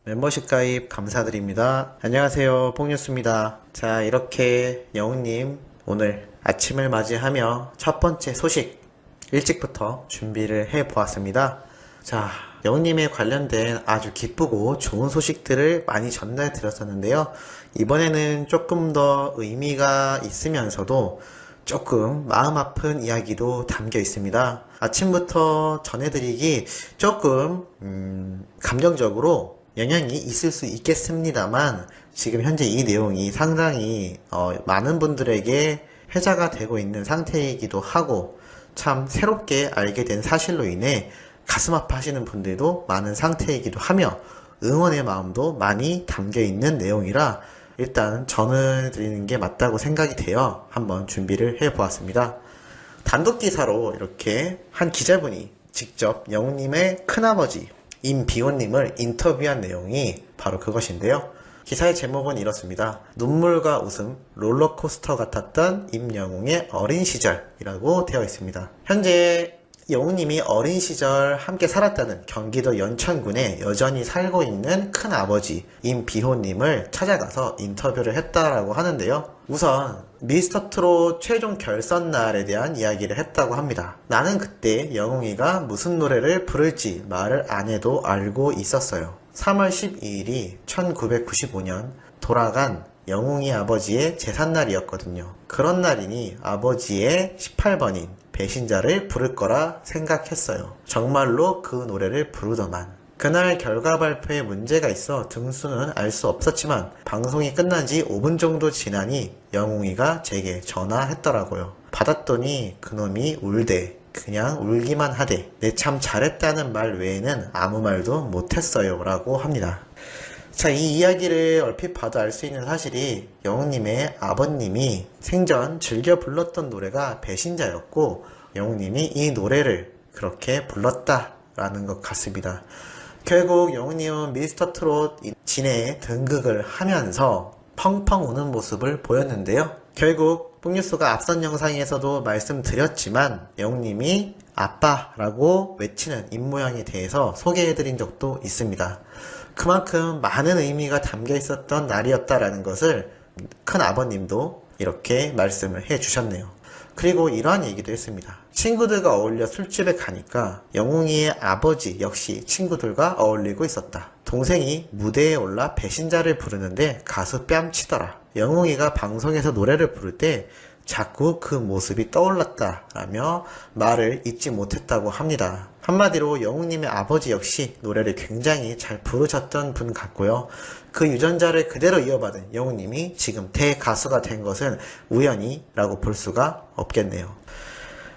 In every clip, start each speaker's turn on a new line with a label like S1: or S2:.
S1: 멤버십 가입 감사드립니다. 안녕하세요, 뽕뉴스입니다. 자, 이렇게 영웅님 오늘 아침을 맞이하며 첫 번째 소식 일찍부터 준비를 해 보았습니다. 자, 영웅님에 관련된 아주 기쁘고 좋은 소식들을 많이 전달 드렸었는데요. 이번에는 조금 더 의미가 있으면서도 조금 마음 아픈 이야기도 담겨 있습니다. 아침부터 전해드리기 조금 감정적으로 영향이 있을 수 있겠습니다만, 지금 현재 이 내용이 상당히 많은 분들에게 회자가 되고 있는 상태이기도 하고, 참 새롭게 알게 된 사실로 인해 가슴 아파하시는 분들도 많은 상태이기도 하며 응원의 마음도 많이 담겨 있는 내용이라 일단 전해드리는 게 맞다고 생각이 되어 한번 준비를 해 보았습니다. 단독 기사로 이렇게 한 기자분이 직접 영웅님의 큰아버지 임비호님을 인터뷰한 내용이 바로 그것인데요. 기사의 제목은 이렇습니다. 눈물과 웃음, 롤러코스터 같았던 임영웅의 어린 시절이라고 되어 있습니다. 현재 영웅님이 어린 시절 함께 살았다는 경기도 연천군에 여전히 살고 있는 큰아버지 임비호님을 찾아가서 인터뷰를 했다라고 하는데요. 우선 미스터트롯 최종 결선 날에 대한 이야기를 했다고 합니다. 나는 그때 영웅이가 무슨 노래를 부를지 말을 안 해도 알고 있었어요. 3월 12일이 1995년 돌아간 영웅이 아버지의 제삿날이었거든요. 그런 날이니 아버지의 18번인 배신자를 부를 거라 생각했어요. 정말로 그 노래를 부르더만. 그날 결과 발표에 문제가 있어 등수는 알 수 없었지만 방송이 끝난 지 5분 정도 지나니 영웅이가 제게 전화했더라고요. 받았더니 그놈이 울대. 그냥 울기만 하대. 내 참 잘했다는 말 외에는 아무 말도 못했어요 라고 합니다. 자, 이 이야기를 얼핏 봐도 알 수 있는 사실이 영웅님의 아버님이 생전 즐겨 불렀던 노래가 배신자였고 영웅님이 이 노래를 그렇게 불렀다라는 것 같습니다. 결국 영웅님은 미스터트롯 진에 등극을 하면서 펑펑 우는 모습을 보였는데요. 결국 뽕뉴스가 앞선 영상에서도 말씀드렸지만 영웅님이 아빠라고 외치는 입모양에 대해서 소개해드린 적도 있습니다. 그만큼 많은 의미가 담겨 있었던 날이었다라는 것을 큰 아버님도 이렇게 말씀을 해 주셨네요. 그리고 이러한 얘기도 했습니다. 친구들과 어울려 술집에 가니까 영웅이의 아버지 역시 친구들과 어울리고 있었다. 동생이 무대에 올라 배신자를 부르는데 가수 뺨치더라. 영웅이가 방송에서 노래를 부를 때 자꾸 그 모습이 떠올랐다라며 말을 잊지 못했다고 합니다. 한마디로 영웅님의 아버지 역시 노래를 굉장히 잘 부르셨던 분 같고요. 그 유전자를 그대로 이어받은 영웅님이 지금 대가수가 된 것은 우연이라고 볼 수가 없겠네요.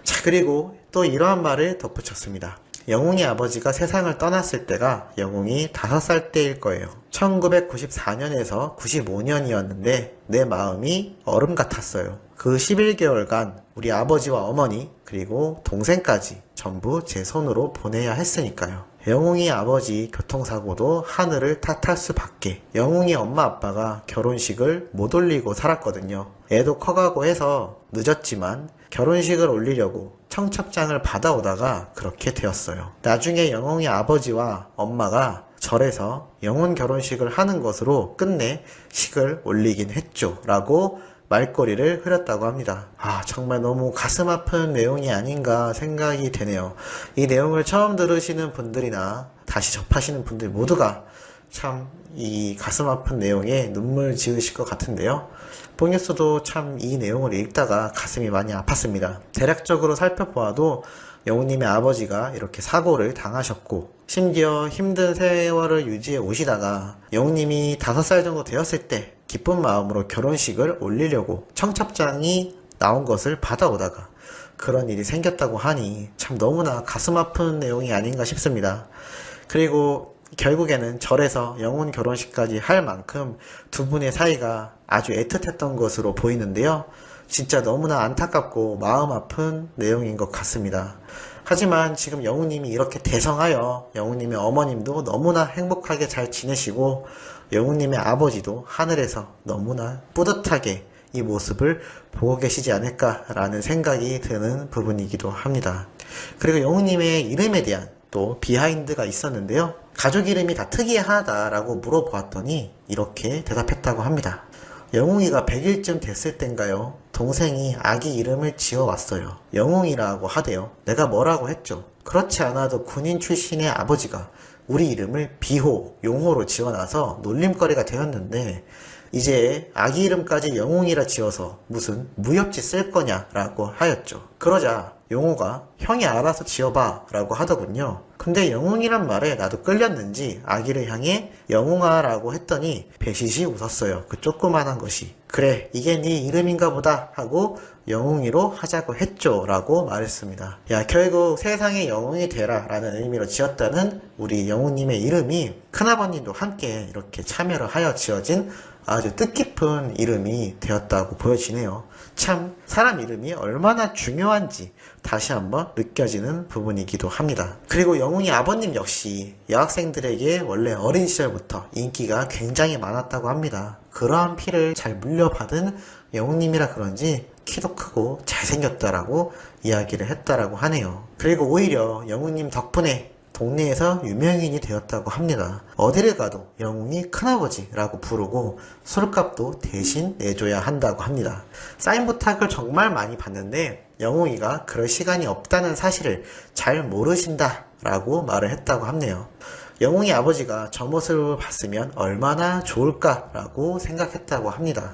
S1: 자, 그리고 또 이러한 말을 덧붙였습니다. 영웅이 아버지가 세상을 떠났을 때가 영웅이 5살 때일 거예요. 1994년에서 95년이었는데 내 마음이 얼음 같았어요. 그 11개월간 우리 아버지와 어머니 그리고 동생까지 전부 제 손으로 보내야 했으니까요. 영웅이 아버지 교통사고도 하늘을 탓할 수밖에. 영웅이 엄마 아빠가 결혼식을 못 올리고 살았거든요. 애도 커가고 해서 늦었지만 결혼식을 올리려고 청첩장을 받아오다가 그렇게 되었어요. 나중에 영웅이 아버지와 엄마가 절에서 영혼 결혼식을 하는 것으로 끝내 식을 올리긴 했죠 라고 말꼬리를 흐렸다고 합니다. 정말 너무 가슴 아픈 내용이 아닌가 생각이 되네요. 이 내용을 처음 들으시는 분들이나 다시 접하시는 분들 모두가 참 이 가슴 아픈 내용에 눈물 지으실 것 같은데요. 뽕뉴스도 참 이 내용을 읽다가 가슴이 많이 아팠습니다. 대략적으로 살펴보아도 영웅님의 아버지가 이렇게 사고를 당하셨고 심지어 힘든 세월을 유지해 오시다가 영웅님이 5살 정도 되었을 때 기쁜 마음으로 결혼식을 올리려고 청첩장이 나온 것을 받아오다가 그런 일이 생겼다고 하니 참 너무나 가슴 아픈 내용이 아닌가 싶습니다. 그리고 결국에는 절에서 영혼 결혼식까지 할 만큼 두 분의 사이가 아주 애틋했던 것으로 보이는데요. 진짜 너무나 안타깝고 마음 아픈 내용인 것 같습니다. 하지만 지금 영웅님이 이렇게 대성하여 영웅님의 어머님도 너무나 행복하게 잘 지내시고 영웅님의 아버지도 하늘에서 너무나 뿌듯하게 이 모습을 보고 계시지 않을까라는 생각이 드는 부분이기도 합니다. 그리고 영웅님의 이름에 대한 또 비하인드가 있었는데요. 가족 이름이 다 특이하다라고 물어보았더니 이렇게 대답했다고 합니다. 영웅이가 100일쯤 됐을 땐가요? 동생이 아기 이름을 지어왔어요. 영웅이라고 하대요. 내가 뭐라고 했죠? 그렇지 않아도 군인 출신의 아버지가 우리 이름을 비호, 용호로 지어놔서 놀림거리가 되었는데 이제 아기 이름까지 영웅이라 지어서 무슨 무협지 쓸 거냐라고 하였죠. 그러자 용호가 형이 알아서 지어봐 라고 하더군요. 근데 영웅이란 말에 나도 끌렸는지 아기를 향해 영웅아 라고 했더니 배시시 웃었어요. 그 조그만한 것이. 그래 이게 네 이름인가 보다 하고 영웅이로 하자고 했죠 라고 말했습니다. 야, 결국 세상의 영웅이 되라 라는 의미로 지었다는 우리 영웅님의 이름이 큰아버님도 함께 이렇게 참여를 하여 지어진 아주 뜻깊은 이름이 되었다고 보여지네요. 참 사람 이름이 얼마나 중요한지 다시 한번 느껴지는 부분이기도 합니다. 그리고 영웅이 아버님 역시 여학생들에게 원래 어린 시절부터 인기가 굉장히 많았다고 합니다. 그러한 피를 잘 물려받은 영웅님이라 그런지 키도 크고 잘생겼다라고 이야기를 했다라고 하네요. 그리고 오히려 영웅님 덕분에 동네에서 유명인이 되었다고 합니다. 어디를 가도 영웅이 큰아버지라고 부르고 술값도 대신 내줘야 한다고 합니다. 사인 부탁을 정말 많이 받는데 영웅이가 그럴 시간이 없다는 사실을 잘 모르신다라고 말을 했다고 하네요. 영웅이 아버지가 저 모습을 봤으면 얼마나 좋을까라고 생각했다고 합니다.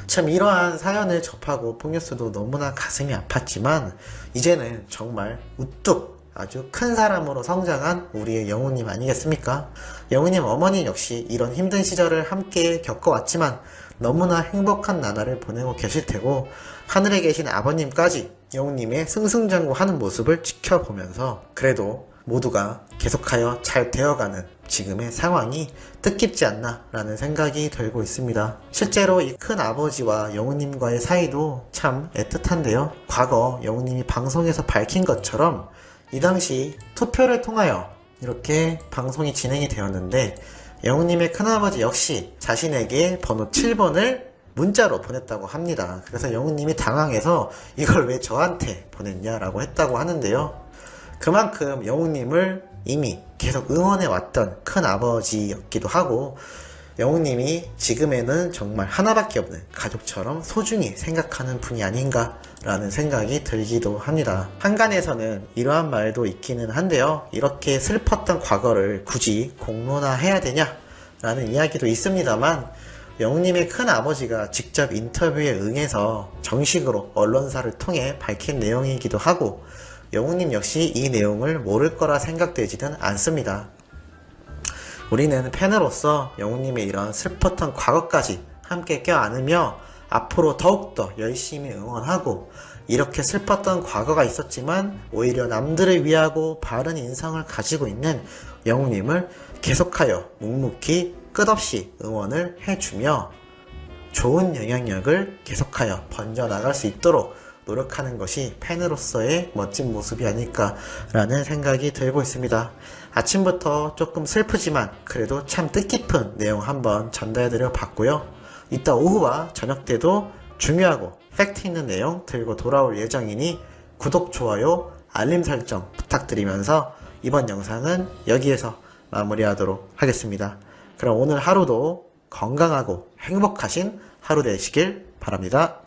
S1: 참 이러한 사연을 접하고 폭뉴스도 너무나 가슴이 아팠지만 이제는 정말 우뚝 아주 큰 사람으로 성장한 우리의 영웅님 아니겠습니까? 영웅님 어머니 역시 이런 힘든 시절을 함께 겪어왔지만 너무나 행복한 나날을 보내고 계실 테고 하늘에 계신 아버님까지 영웅님의 승승장구하는 모습을 지켜보면서 그래도 모두가 계속하여 잘 되어가는 지금의 상황이 뜻깊지 않나 라는 생각이 들고 있습니다. 실제로 이 큰 아버지와 영웅님과의 사이도 참 애틋한데요. 과거 영웅님이 방송에서 밝힌 것처럼 이 당시 투표를 통하여 이렇게 방송이 진행이 되었는데 영웅님의 큰아버지 역시 자신에게 번호 7번을 문자로 보냈다고 합니다. 그래서 영웅님이 당황해서 이걸 왜 저한테 보냈냐라고 했다고 하는데요. 그만큼 영웅님을 이미 계속 응원해왔던 큰아버지였기도 하고 영웅님이 지금에는 정말 하나밖에 없는 가족처럼 소중히 생각하는 분이 아닌가 라는 생각이 들기도 합니다. 한간에서는 이러한 말도 있기는 한데요. 이렇게 슬펐던 과거를 굳이 공론화해야 되냐 라는 이야기도 있습니다만 영웅님의 큰아버지가 직접 인터뷰에 응해서 정식으로 언론사를 통해 밝힌 내용이기도 하고 영웅님 역시 이 내용을 모를 거라 생각되지는 않습니다. 우리는 팬으로서 영웅님의 이런 슬펐던 과거까지 함께 껴안으며 앞으로 더욱더 열심히 응원하고 이렇게 슬펐던 과거가 있었지만 오히려 남들을 위하고 바른 인성을 가지고 있는 영웅님을 계속하여 묵묵히 끝없이 응원을 해주며 좋은 영향력을 계속하여 번져나갈 수 있도록 노력하는 것이 팬으로서의 멋진 모습이 아닐까라는 생각이 들고 있습니다. 아침부터 조금 슬프지만 그래도 참 뜻깊은 내용 한번 전달해드려 봤고요. 이따 오후와 저녁 때도 중요하고 팩트 있는 내용 들고 돌아올 예정이니 구독, 좋아요, 알림 설정 부탁드리면서 이번 영상은 여기에서 마무리하도록 하겠습니다. 그럼 오늘 하루도 건강하고 행복하신 하루 되시길 바랍니다.